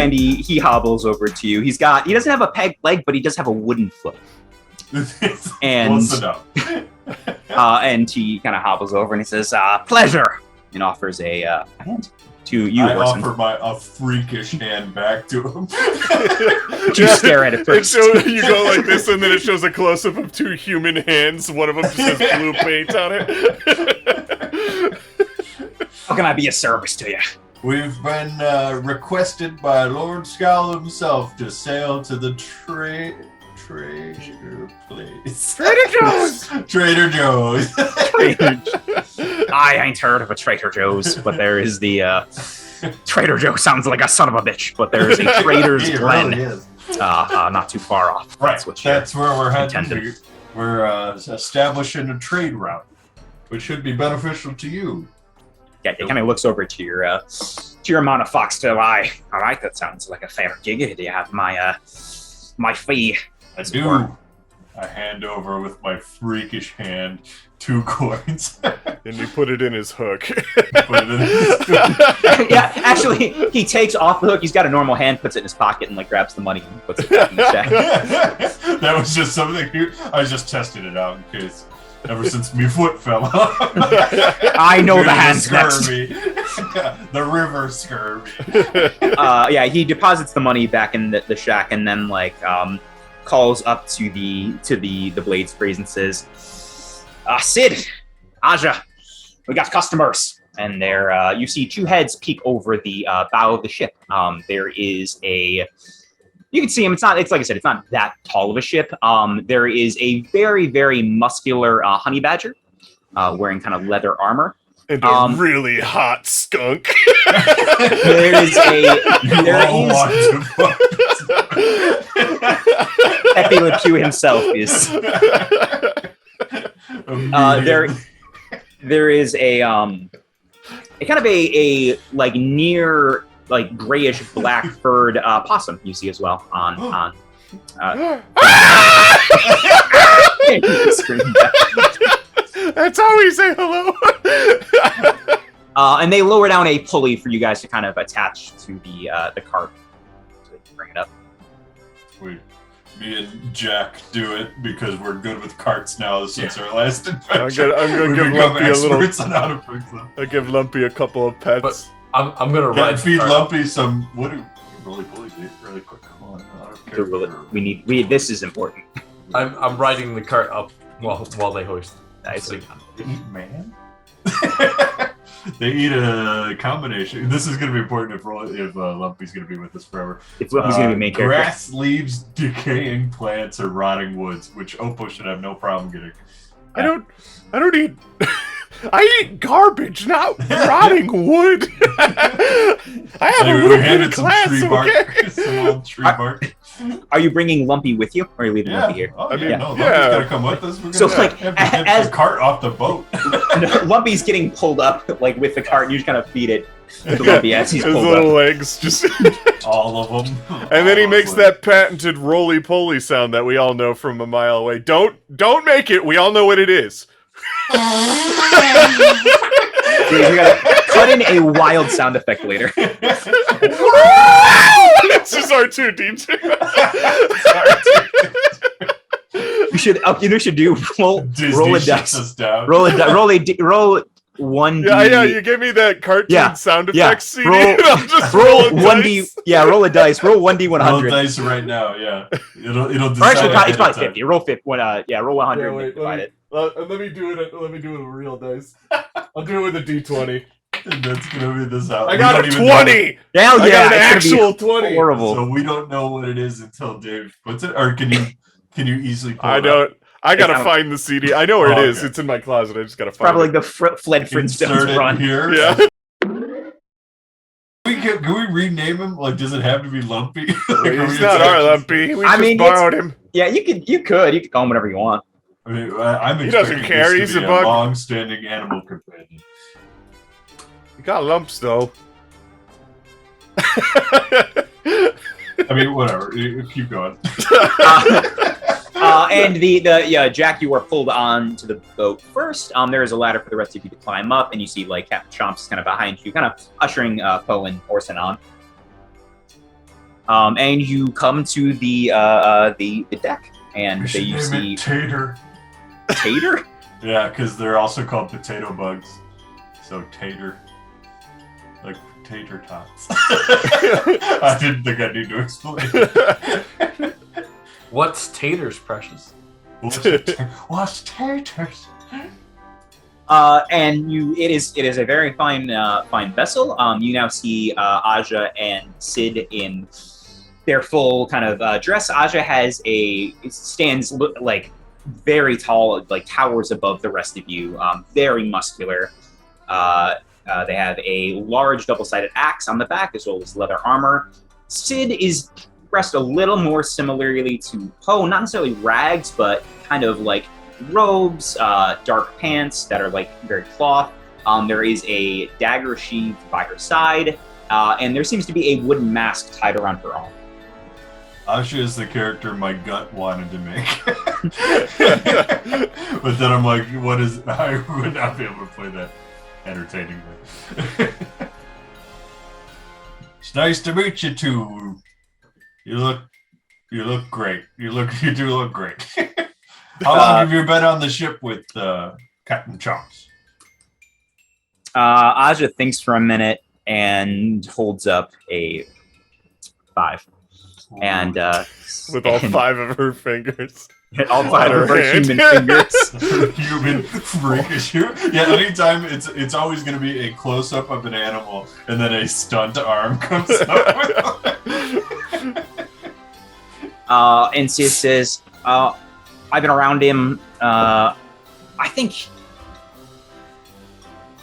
and he hobbles over to you. He doesn't have a peg leg, but he does have a wooden foot. And and he kind of hobbles over and he says, "Pleasure," and offers a hand to you. I offer a freakish hand back to him. You stare at it first. You go like this, and then it shows a close-up of 2 human hands. One of them just has blue paint on it. How can I be of service to you? We've been requested by Lord Skull himself to sail to the treasure place. Trader Joe's! Trader Joe's. I ain't heard of a Trader Joe's, but there is the Trader Joe sounds like a son of a bitch, but there is a Trader's Glen. Really not too far off. Right, that's where we're heading to. We're establishing a trade route, which should be beneficial to you. Yeah, he kind of looks over to your amount of foxtail eye. All right, that sounds like a fair gig. Do you have my fee? I do. I hand over with my freakish hand 2 coins. And you put it in his hook. Yeah, actually, he takes off the hook. He's got a normal hand, puts it in his pocket, and like grabs the money and puts it back in the check. That was just something. I was just testing it out in case. Ever since my foot fell off. I know the hand's scurvy. The river scurvy. Yeah, he deposits the money back in the shack and then calls up to the Blades phrase and says, "Sid, Aja, we got customers." And there you see 2 heads peek over the bow of the ship. There is you can see him. It's like I said, it's not that tall of a ship. There is a very, very muscular honey badger wearing kind of leather armor. And a really hot skunk. Pepe Le Pew himself is. There is a kind of a near grayish black furred possum you see as well on That's how we say hello. And they lower down a pulley for you guys to kind of attach to the cart so they can bring it up. Me and Jack do it because we're good with carts now since our last adventure. I'm gonna give Lumpy a little. On how to fix them. I give Lumpy a couple of pets. But I'm gonna ride. Feed Lumpy some. What do really quick? Come on, this is important. I'm riding the cart up while they hoist. Nice. They eat man. They eat a combination. This is going to be important if Lumpy's going to be with us forever. If Lumpy's going to be main character. Grass, leaves, decaying plants, or rotting woods, which Oppo should have no problem getting. I don't eat. I eat garbage, not rotting wood. I have a little bit of class, okay? Some old tree bark. Are you bringing Lumpy with you, or are you leaving Lumpy here? Oh, no, Lumpy's gotta come with us. We're gonna as the cart off the boat. Lumpy's getting pulled up with the cart, and you just kind of feed it to Lumpy as he's pulled his little legs, just all of them. And then he makes that patented roly-poly sound that we all know from a mile away. Don't make it. We all know what it is. You gotta cut in a wild sound effect later. It's just R2D2. You should roll a dice. Roll 1D. Yeah. You give me that cartoon sound effects CD. Roll 1D. Yeah, roll a dice. Roll 1D100. Roll dice right now. Yeah, it'll decide. Or actually, it's probably 50. Roll 50. Roll 100. Let me do it with real dice. I'll do it with a D20. And that's gonna be this out. I got a 20. Hell yeah! I got an actual 20. Horrible. So we don't know what it is until Dave puts it. Or can you easily? Pull I don't. I gotta find the CD. I know where it is. Okay. It's in my closet. I just gotta find Probably it. Like the Fled Flintstones run here. Yeah. Can we rename him? Like, does it have to be Lumpy? He's not our Lumpy. We just borrowed him. Yeah, you could call him whatever you want. I mean, he doesn't care. He's a bug. Long-standing animal companion. You got lumps though. I mean, whatever. Keep going. And Jack, you are pulled on to the boat first. There is a ladder for the rest of you to climb up, and you see Captain Chomps kind of behind you, kind of ushering Poe and Orson on. And you come to the deck, and We should you name see it Tater. Tater. Yeah, because they're also called potato bugs. So Tater. Like tater tots. I didn't think I need to explain. What's taters, Precious? What's taters? And it is a very fine vessel. You now see Aja and Sid in their full kind of dress. Aja stands like very tall, like towers above the rest of you. Very muscular. They have a large double-sided axe on the back, as well as leather armor. Sid is dressed a little more similarly to Poe, not necessarily rags, but kind of like robes, dark pants that are like very cloth. There is a dagger sheath by her side, and there seems to be a wooden mask tied around her arm. Asha is the character my gut wanted to make. But then I'm like, I would not be able to play that entertainingly. It's nice to meet you two. You look great. You do look great. How long have you been on the ship with Captain Chomps? Aja thinks for a minute and holds up a 5. And with all 5 of her fingers. All 5 of her human fingers. Human freakish. Yeah, anytime it's always going to be a close up of an animal, and then a stunt arm comes up. And Sid says, "I've been around him. I think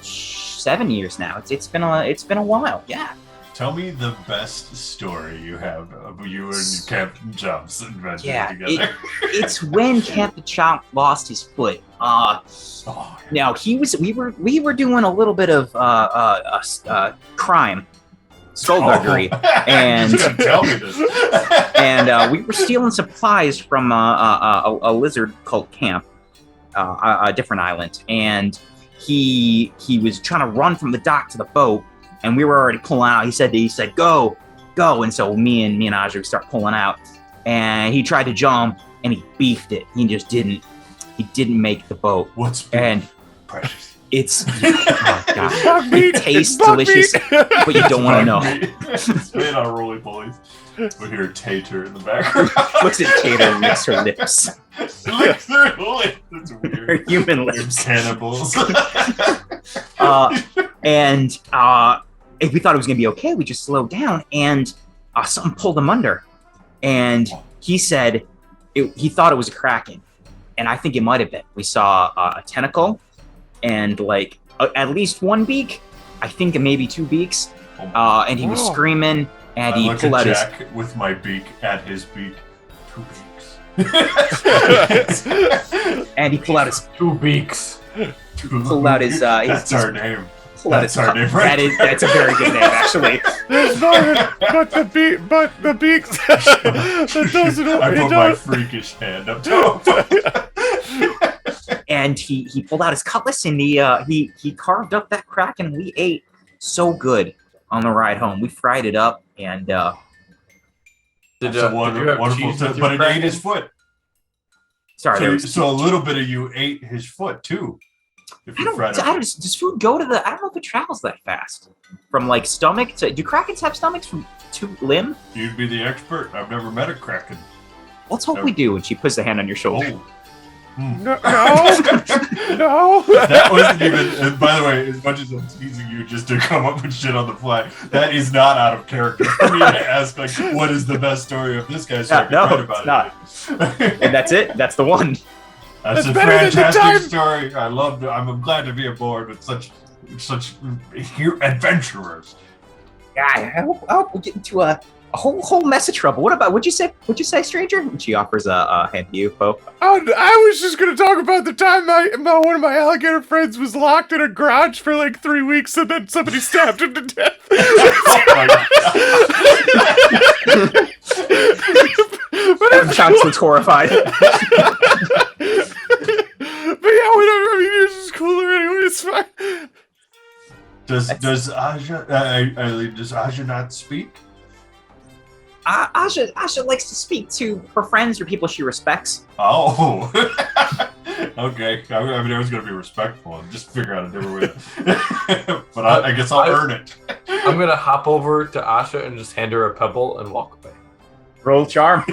7 years now. It's been a while. Yeah." Tell me the best story you have of you and Captain Chomp's adventure together. It's when Captain Chomp lost his foot. Now we were doing a little bit of crime, skullduggery, and tell me this. and we were stealing supplies from a lizard called Camp, a different island, and he was trying to run from the dock to the boat. And we were already pulling out. He said, go. And so me and Aja start pulling out. And he tried to jump and he beefed it. He didn't make the boat. What's and Precious? It's oh god. It tastes delicious, but you don't want to know. It's made on roly polies. We hear Tater in the background. Looks at Tater and licks her lips. Licks her lips. That's weird. Her human lips. Cannibals. And if we thought it was going to be okay, we just slowed down, and something pulled him under. And he said he thought it was a kraken, and I think it might have been. We saw a tentacle and like at least 1 beak. I think maybe 2 beaks. And he was screaming, and he pulled out Jack with my beak at his beak. 2 beaks. And he pulled out his 2 beaks. Pulled out his. That's our name. That's our name, right? That's a very good name, actually. There's nothing but the beaks. That doesn't. I put my freakish hand up to him. And he pulled out his cutlass, and he carved up that kraken, and we ate so good on the ride home. We fried it up, and It's a wonderful tip, but it ate his foot. Sorry, so a little bit of you ate his foot too. Does food go to the? I don't know if it travels that fast. From like stomach to. Do krakens have stomachs from to limb? You'd be the expert. I've never met a kraken. Let's hope we do. And she puts the hand on your shoulder. Oh. No. That wasn't even. And by the way, as much as I'm teasing you just to come up with shit on the fly, that is not out of character for me to ask. Like, what is the best story of this guy? So I can write about it's not. And that's it. That's the one. That's a fantastic story. I loved it. I'm glad to be aboard with such adventurers. Yeah, I hope we get into a whole mess of trouble. What about? What'd you say, stranger? And she offers a hand to you, Poe. Oh, I was just gonna talk about the time one of my alligator friends was locked in a garage for like 3 weeks, and then somebody stabbed him to death. Chunks looks horrified. But yeah, whatever. I mean, yours is cooler anyway. It's fine. Does Aja not speak? Asha likes to speak to her friends or people she respects. Oh. Okay. I mean, I was going to be respectful and just figure out a different way. But I guess I'll earn it. I'm gonna hop over to Asha and just hand her a pebble and walk away. Roll charm.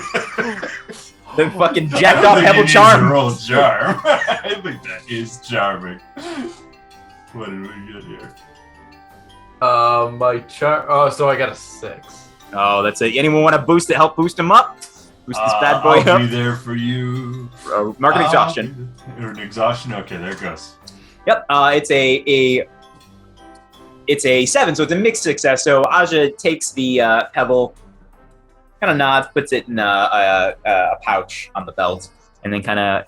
The fucking jacked I up don't think pebble he needs charm. to roll charm. I think that is charming. What did we get here? My charm. Oh, so I got a 6. Oh, that's it. Anyone want to boost it? Help boost him up? Boost this bad boy I'll up. be there for you. Mark an exhaustion. Or an exhaustion? Okay, there it goes. Yep. It's a 7, so it's a mixed success. So Aja takes the pebble, kind of nods, puts it in a pouch on the belt, and then kind of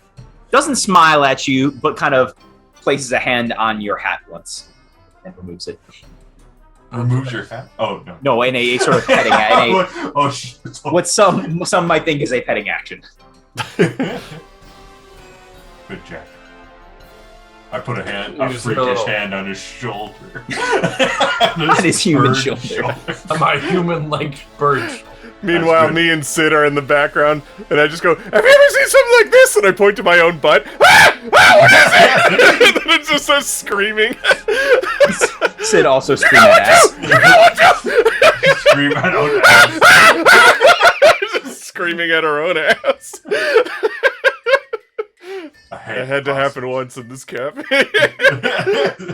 doesn't smile at you, but kind of places a hand on your hat once and removes it. Removes your hat? Oh, no. No, in a sort of petting what some might think is a petting action. Good job. I put a freakish hand on his shoulder. On his human shoulder. My human-like bird. Meanwhile, me and Sid are in the background, and I just go, "Have you ever seen something like this?" And I point to my own butt. Ah! What is it? And then it just starts screaming. Sid also screamed at ass. Scream at own ass. Just screaming at her own ass. It had to happen once in this cafe.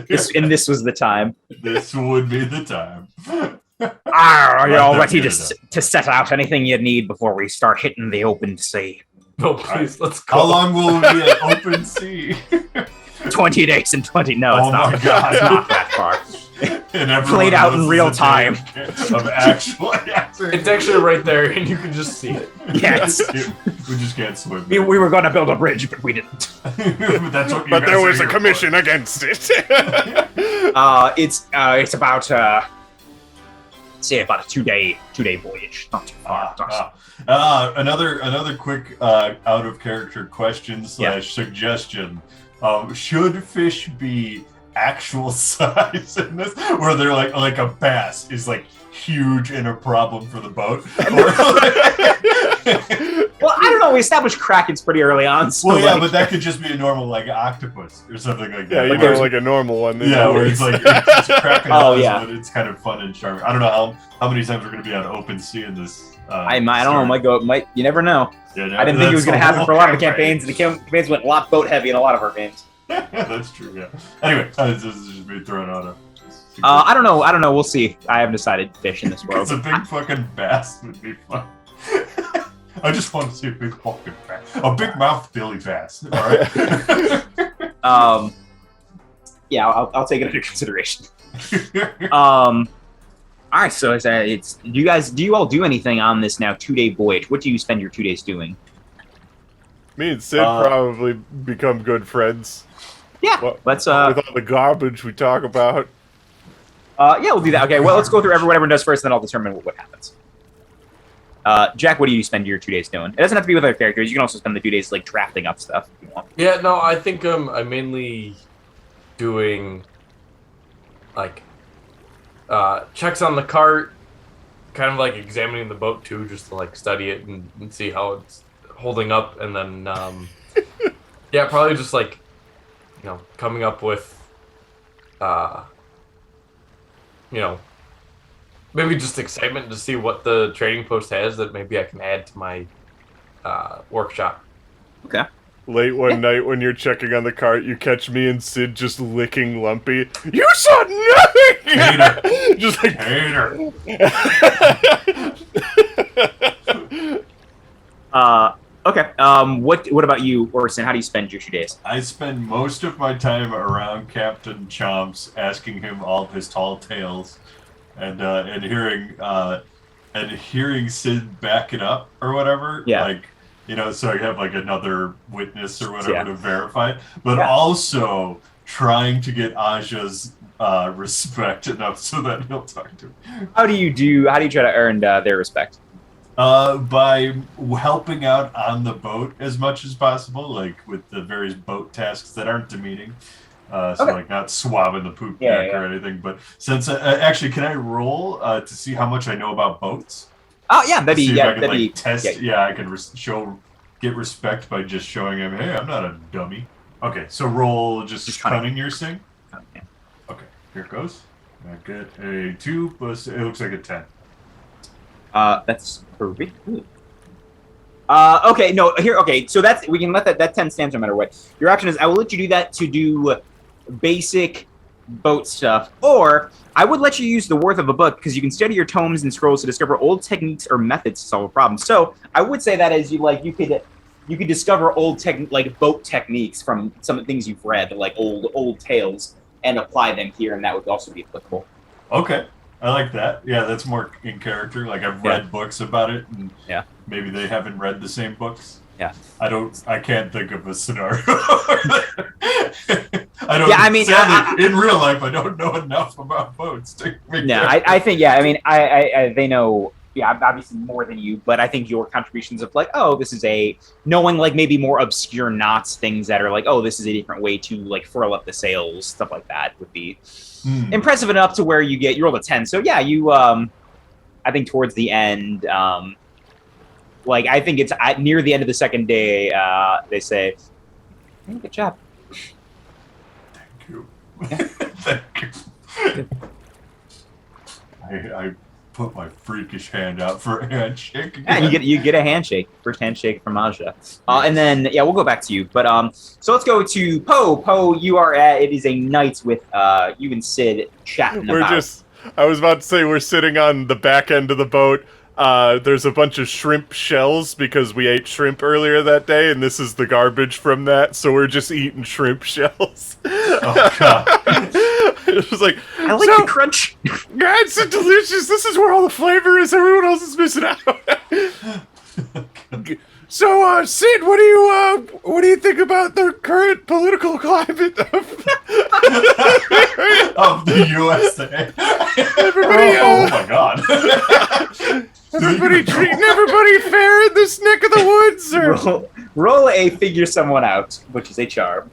This was the time. This would be the time. Are you all ready to set out anything you need before we start hitting the open sea? No, please, let's go. How long will we be at open sea? 20 days and 20. No, Oh it's not. my God. It's not that far. And everyone Played out in knows real it's a time. day of actual. It's actually right there, and you can just see it. Yes. We just can't swim. We were going to build a bridge, but we didn't. But that's what you But guys there are was a here commission against it. It's about say about a two-day voyage. Not too far. Another quick out of character question / suggestion. Should fish be actual size in this, where they're like a bass is like huge and a problem for the boat? Well, I don't know. We established krakens pretty early on. So Well, yeah, but that could just be a normal octopus or something like that. Yeah, you know, like a normal one. Yeah, where it's like it's cracking eyes, yeah. but it's kind of fun and charming. I don't know how many times we're going to be on open sea in this. I don't know. You never know. Yeah, I didn't think it was going to happen for a lot of the campaign. campaigns, and the campaigns went a lot boat heavy in a lot of our games. That's true. Yeah. Anyway, this is just me throwing out a. I don't know. We'll see. I haven't decided fish in this world. Because a big fucking bass would be fun. I just want to see a big fucking bass. A big mouth Billy bass. All right. Yeah, I'll take it under consideration. All right. So do you all do anything on this now 2-day voyage? What do you spend your 2 days doing? Me and Sid probably become good friends. Yeah, let's with all the garbage we talk about. Yeah, we'll do that. Okay, well, let's go through what everyone does first, then I'll determine what happens. Jack, what do you spend your 2 days doing? It doesn't have to be with other characters. You can also spend the 2 days like drafting up stuff if you want. Yeah, no, I think I'm mainly doing like checks on the cart, kind of like examining the boat too, just to like study it and see how it's holding up, and then yeah, probably just like coming up with maybe just excitement to see what the trading post has that maybe I can add to my workshop. Okay. Late one night when you're checking on the cart, you catch me and Sid just licking Lumpy. You saw nothing! Hater. Just like... Hater. Okay. What about you, Orson? How do you spend your 2 days? I spend most of my time around Captain Chomps, asking him all of his tall tales, and hearing Sid back it up or whatever. Yeah. So I have like another witness or whatever to verify it, but Yeah. also trying to get Aja's respect enough so that he'll talk to me. How do you try to earn their respect? By helping out on the boat as much as possible, like with the various boat tasks that aren't demeaning. Like not swabbing the poop deck or anything. But since actually, can I roll to see how much I know about boats? Oh yeah, that'd be See if I can, that'd be test. Yeah, I can get respect by just showing him. Hey, I'm not a dummy. Okay, so roll just cunning your sing. Okay. Okay, here it goes. I get a 2 plus. It looks like a 10. That's pretty good. Okay, no, here, okay, so that's, we can let that 10 stands no matter what. Your option is, I will let you do that to do basic boat stuff, or I would let you use the worth of a book, because you can study your tomes and scrolls to discover old techniques or methods to solve a problem. So, I would say that as you could discover old boat techniques from some of the things you've read, like old tales, and apply them here, and that would also be applicable. Okay. I like that. Yeah, that's more in character. Like I've read books about it, and maybe they haven't read the same books. Yeah. I can't think of a scenario. I don't. Yeah, I mean, sadly, in real life, I don't know enough about boats to make. No, I think I mean, I they know. Yeah, obviously more than you, but I think your contributions of like, oh, this is knowing like maybe more obscure knots, things that are like, oh, this is a different way to like furl up the sails, stuff like that would be impressive enough to where you roll a 10. So yeah, you I think towards the end, like I think it's near the end of the second day, they say, hey, good job. Thank you. Yeah. Thank you. I put my freakish hand out for a handshake. Yeah, you get a handshake, first handshake from Aja, and then we'll go back to you. But so let's go to Poe. Poe, you are at it is a night with you and Sid chatting. I was about to say we're sitting on the back end of the boat. There's a bunch of shrimp shells because we ate shrimp earlier that day, and this is the garbage from that. So we're just eating shrimp shells. Oh god. It was like, I like the crunch. God, it's so delicious. This is where all the flavor is. Everyone else is missing out. So, Sid, what do you think about the current political climate of the USA? Everybody, oh my god. Everybody treating everybody fair in this neck of the woods? Or? Roll a figure someone out, which is a charm.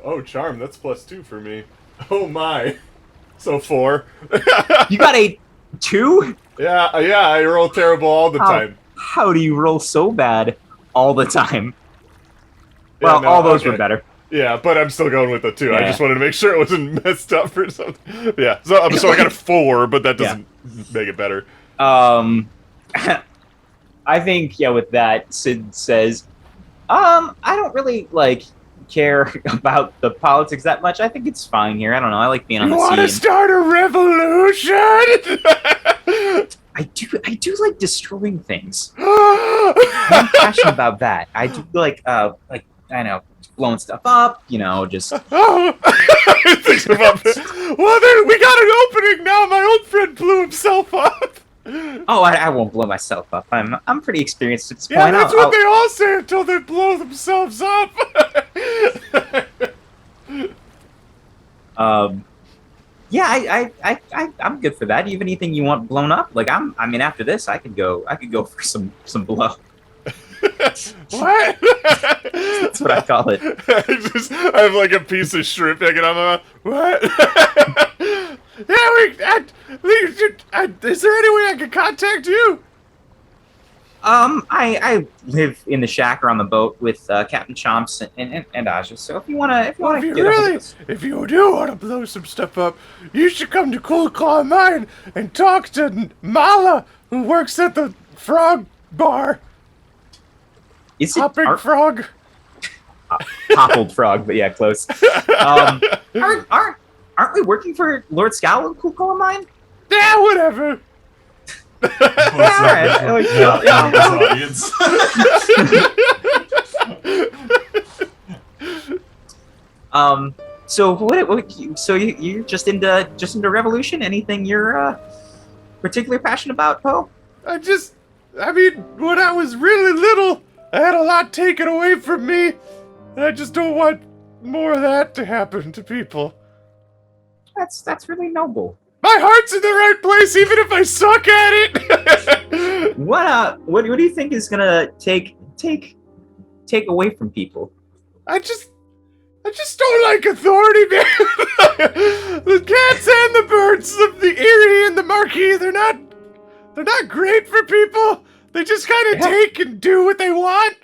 Oh, charm. That's +2 for me. Oh my. So 4. You got a 2? Yeah, I roll terrible all the time. How do you roll so bad all the time? Well, all those were better. Yeah, but I'm still going with a 2. Yeah. I just wanted to make sure it wasn't messed up or something. Yeah, so I got a 4, but that doesn't make it better. I think, with that, Sid says, I don't really, care about the politics that much. I think it's fine here. I don't know. I like being on the scene. You want to start a revolution? I do like destroying things. I'm passionate about that. I do like I know, blowing stuff up, just. Well, then we got an opening now. My old friend blew himself up. Oh, I won't blow myself up. I'm pretty experienced at this point. Yeah, that's what they all say until they blow themselves up. Yeah, I'm good for that. Even anything you want blown up, I mean, after this, I could go for some blow. What? That's what I call it. I have a piece of shrimp hanging on my mouth. What? Yeah, is there any way I can contact you? I live in the shack or on the boat with Captain Chomps and Aja. So if you wanna get if you do want to blow some stuff up, you should come to Coolclaw Mine and talk to Mala, who works at the frog bar. Is it Hopping frog? Hoppled frog, but yeah, close. Aren't we working for Lord Scowl in Coolclaw Mine? Yeah, whatever. So so you're just into revolution? Anything you're particularly passionate about, Poe? I mean, when I was really little, I had a lot taken away from me, and I just don't want more of that to happen to people. That's really noble. My heart's in the right place, even if I suck at it. What do you think is gonna take away from people? I just don't like authority, man. The cats and the birds, the Erie and the Marquis, they're They're not great for people. They just kind of take and do what they want.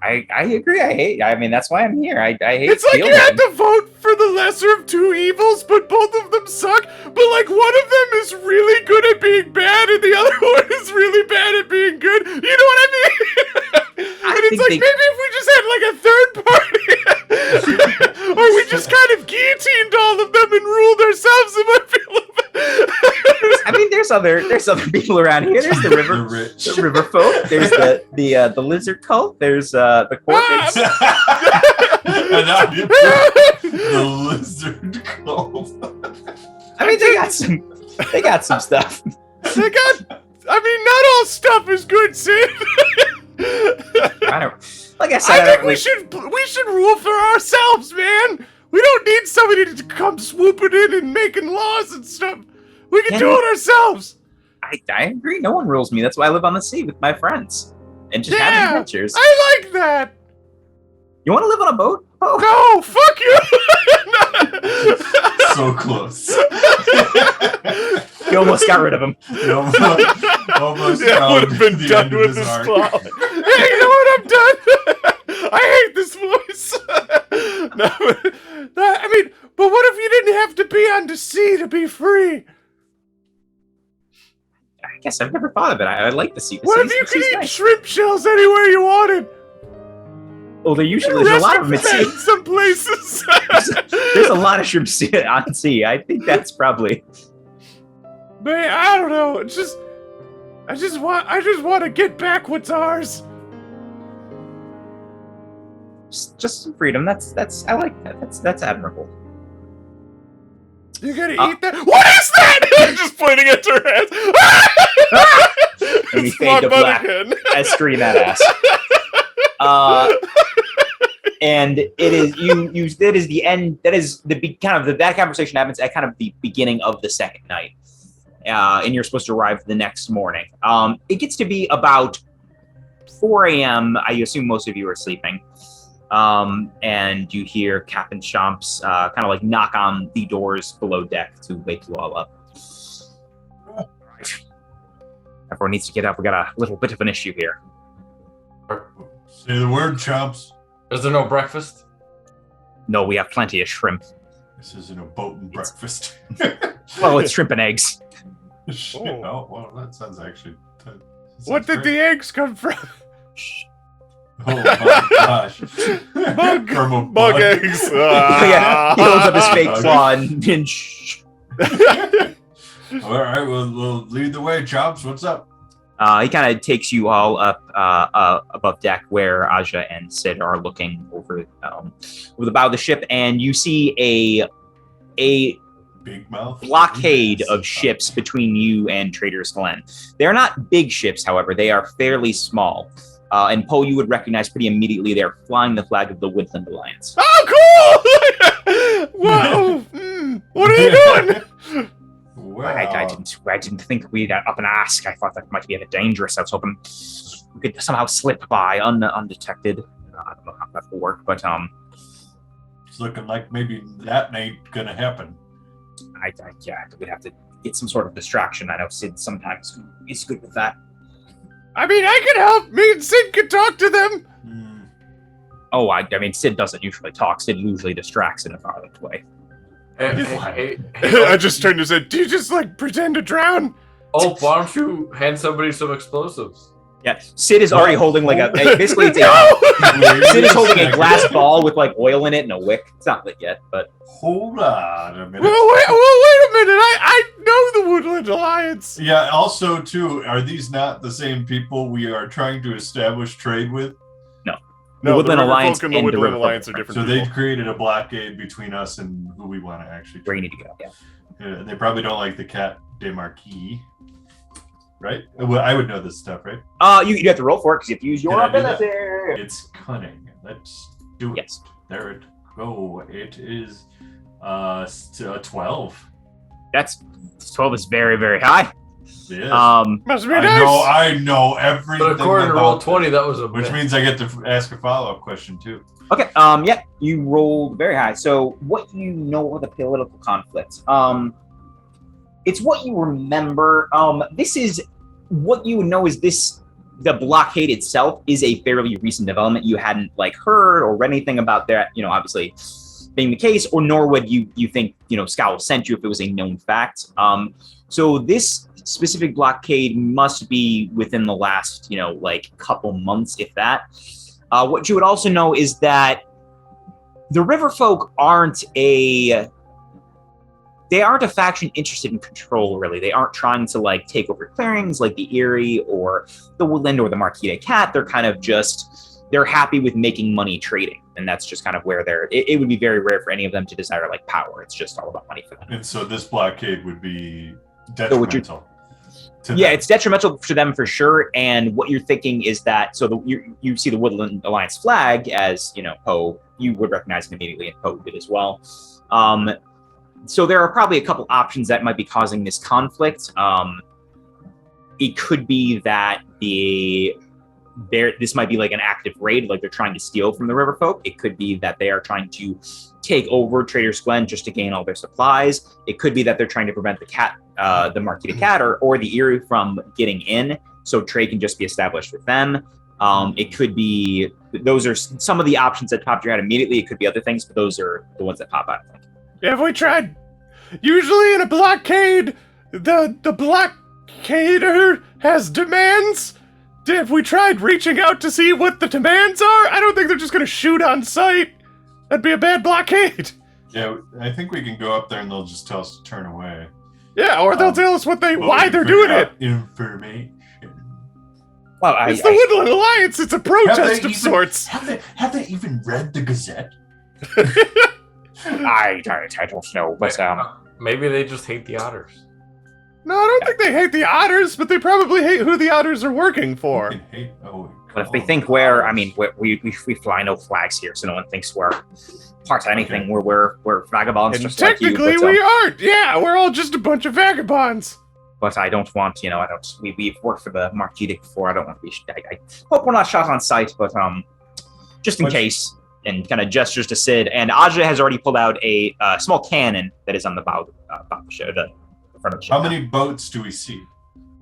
I agree. I mean, that's why I'm here. I hate. It's like you had to vote for the lesser of two evils, but both of them suck. But like one of them is really good at being bad, and the other one is really bad at being good. You know what I mean? And it's like maybe if we just had like a third party, or we just kind of guillotined all of them and ruled ourselves, it might feel. I mean, there's other people around here. There's the Riverfolk. There's the lizard cult. There's the Cortex. The lizard cult. I mean, they got some stuff. I mean, not all stuff is good, Sid. I don't. Like I said, I think we should rule for ourselves, man. We don't need somebody to come swooping in and making laws and stuff. We can do it ourselves. I agree. No one rules me. That's why I live on the sea with my friends and just have adventures. I like that. You want to live on a boat? Oh. No, fuck you. So close. You almost got rid of him. You almost would have been done with this plot. Hey, you know what? I'm done. I hate this voice. I mean, but what if you didn't have to be on the sea to be free? I guess I've never thought of it. I like the sea. What if you could eat shrimp shells anywhere you wanted? Well, there's a lot of them at sea. Some places. There's a lot of shrimp on sea. I think that's probably. Man, I don't know. It's just, I just want to get back what's ours. Just some freedom. That's I like that. That's admirable. You gotta eat that. What is that? Just pointing at her ass. And we fade to black as scream that ass. And it is you. That is the end. That is that conversation happens at kind of the beginning of the second night, and you're supposed to arrive the next morning. It gets to be about 4 a.m. I assume most of you are sleeping. And you hear Captain Chomps kind of like knock on the doors below deck to wake you all up. All right. Everyone needs to get up. We got a little bit of an issue here. Say the word, Chomps. Is there no breakfast? No, we have plenty of shrimp. This isn't a boat and breakfast. Well, it's shrimp and eggs. Oh, well, that sounds actually. What did the eggs come from? Oh my gosh. Bug eggs. Yeah, he holds up his fake claw and All right, we'll lead the way, Chomps. What's up? he kind of takes you all up above deck where Aja and Sid are looking over the bow of the ship, and you see a big mouth blockade of ships between you and Trader's Glen. They're not big ships, however. They are fairly small. And Poe, you would recognize pretty immediately. They're flying the flag of the Woodland Alliance. Oh, cool! Whoa! What are you doing? Wow. I didn't think we'd up and ask. I thought that might be a bit dangerous. I was hoping we could somehow slip by undetected. I don't know how that will work, but it's looking like maybe that ain't gonna happen. Yeah, we'd have to get some sort of distraction. I know Sid sometimes is good with that. I mean, I can help. Me and Sid can talk to them. Oh, I mean, Sid doesn't usually talk. Sid usually distracts in a violent way. Hey, I just turned to Sid. Do you just like pretend to drown? Oh, why don't you hand somebody some explosives? Yeah, Sid is already holding like basically it's Sid is holding a glass ball with like oil in it and a wick. It's not lit yet, but hold on a minute. Well, wait a minute. I know the Woodland Alliance. Yeah. Also, too, are these not the same people we are trying to establish trade with? No, the Woodland Alliance and the Woodland Alliance are different. So they created a blockade between us and who we want to actually. Where you need to go. Yeah. They probably don't like the Cat de Marquis. Right? Well, I would know this stuff, right? You have to roll for it because you have to use your ability. It's cunning. Let's do it. Yes. There it go. It is 12. That's 12 is very, very high. Yes. Must be nice. I know everything. But according to roll 20, that was which means I get to ask a follow-up question too. Okay. Yeah, you rolled very high. So what you know of the political conflict? It's what you remember. This is what you would know is this. The blockade itself is a fairly recent development. You hadn't like heard or read anything about that. Obviously being the case, or nor would you think Scowl sent you if it was a known fact. So this specific blockade must be within the last like couple months, if that. What you would also know is that the Riverfolk aren't a faction interested in control, really. They aren't trying to like take over clearings like the Eyrie or the Woodland or the Marquita Cat. They're kind of they're happy with making money trading. And that's just kind of where it would be very rare for any of them to desire like power. It's just all about money for them. And so this blockade would be detrimental. It's detrimental to them for sure. And what you're thinking is that, you see the Woodland Alliance flag as, Poe, you would recognize it immediately, and Poe did as well. So there are probably a couple options that might be causing this conflict. It could be that this might be like an active raid, like they're trying to steal from the Riverfolk. It could be that they are trying to take over Trader's Glen just to gain all their supplies. It could be that they're trying to prevent the Marquita Cat or the Eyrie from getting in, so trade can just be established with them. It could be, those are some of the options that popped your head immediately. It could be other things, but those are the ones that pop out, I think. Have we tried? Usually in a blockade, the blockader has demands. Have we tried reaching out to see what the demands are? I don't think they're just going to shoot on sight. That'd be a bad blockade. Yeah, I think we can go up there and they'll just tell us to turn away. Yeah, or they'll tell us why they're doing it. Information. Well, it's the Woodland Alliance. It's a protest of sorts. Have they even read the Gazette? I don't know, but maybe they just hate the otters. No, I don't think they hate the otters, but they probably hate who the otters are working for. But if they think we fly no flags here, so no one thinks we're part of anything. Okay. We're vagabonds, and just technically like you. But, we aren't. Yeah, we're all just a bunch of vagabonds. But I don't want, we've worked for the Marquita before. I don't want to be. I hope we're not shot on sight, but just in case. And kind of gestures to Sid, and Aja has already pulled out a small cannon that is on the bow, the front of the ship. How many boats do we see?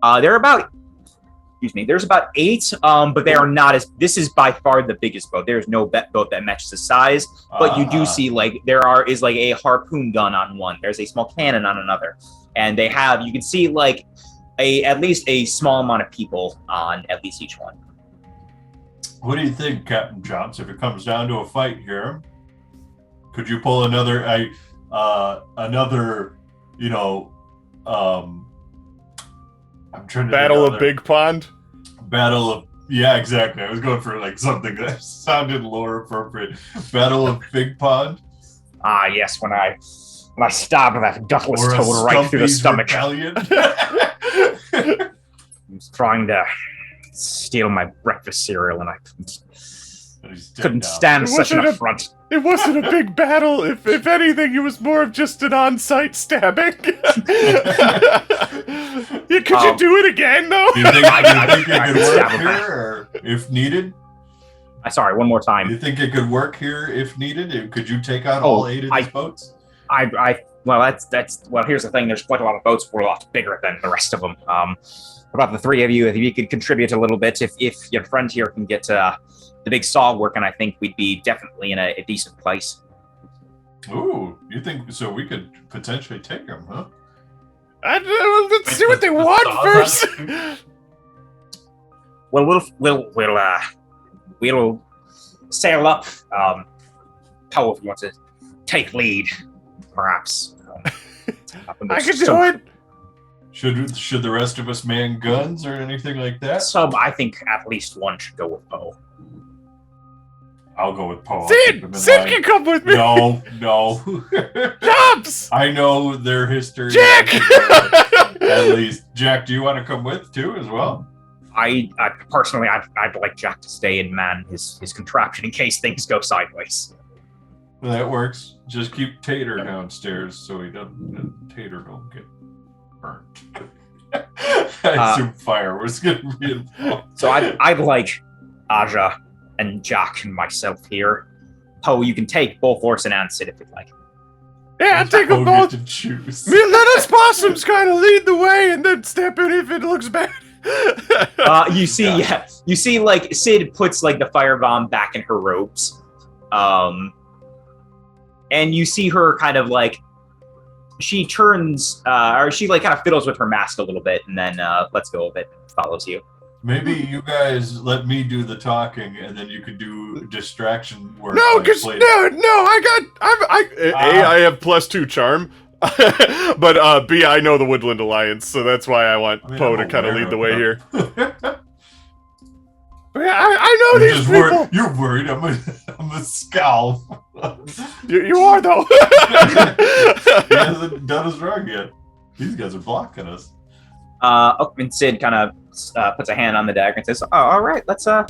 There's about 8, but they are not as. This is by far the biggest boat. There's no boat that matches the size, but you do see is a harpoon gun on one. There's a small cannon on another, and you can see at least a small amount of people on at least each one. What do you think, Captain Chomps? If it comes down to a fight here, could you pull another, I'm trying to Battle of Big Pond? Yeah, exactly. I was going for something that sounded lore appropriate. Battle of Big Pond? Ah, yes, when I stabbed that gutless toad right through the stomach. He was trying to steal my breakfast cereal, and I couldn't stand such an affront. It wasn't a big battle. If anything, it was more of just an on-site stabbing. Could you do it again, though? Do you think it could work here, or if needed? Sorry, one more time. Do you think it could work here if needed? Could you take out all 8 of these boats? Well, here's the thing. There's quite a lot of boats. We're a lot bigger than the rest of them. About the 3 of you, if you could contribute a little bit, if your friend here can get the big saw working, I think we'd be definitely in a decent place. Ooh, you think so? We could potentially take them, huh? Let's see what they want first. Well, we'll sail up. Poe, if you want to take lead, perhaps. I can do it. Should the rest of us man guns or anything like that? I think at least one should go with Poe. I'll go with Poe. Sid can come with me. No. Chops! I know their history. Jack! At least. Jack, do you want to come with too as well? I personally, I'd like Jack to stay and man his contraption in case things go sideways. Well, that works. Just keep Tater downstairs so Tater don't get burnt. I assume fire was going to be involved. So I'd like Aja and Jack and myself here. Poe, you can take both Orson and Sid if you'd like. Yeah, take them Don't both. get to choose. Let us possums kind of lead the way and then step in if it looks bad. You see, like Sid puts like the firebomb back in her robes, and you see her kind of like she turns, or she like kind of fiddles with her mask a little bit, and then lets go of it, and follows you. Maybe you guys let me do the talking, and then you could do distraction work. No, like because play- I have +2 charm, but B, I know the Woodland Alliance, so that's why I want Poe to kind of lead the way here. I know You're these just people. You're worried I'm a scowl. You are though. He hasn't done us wrong yet. These guys are blocking us. And Sid kind of puts a hand on the dagger and says, "Oh, all right, let's go."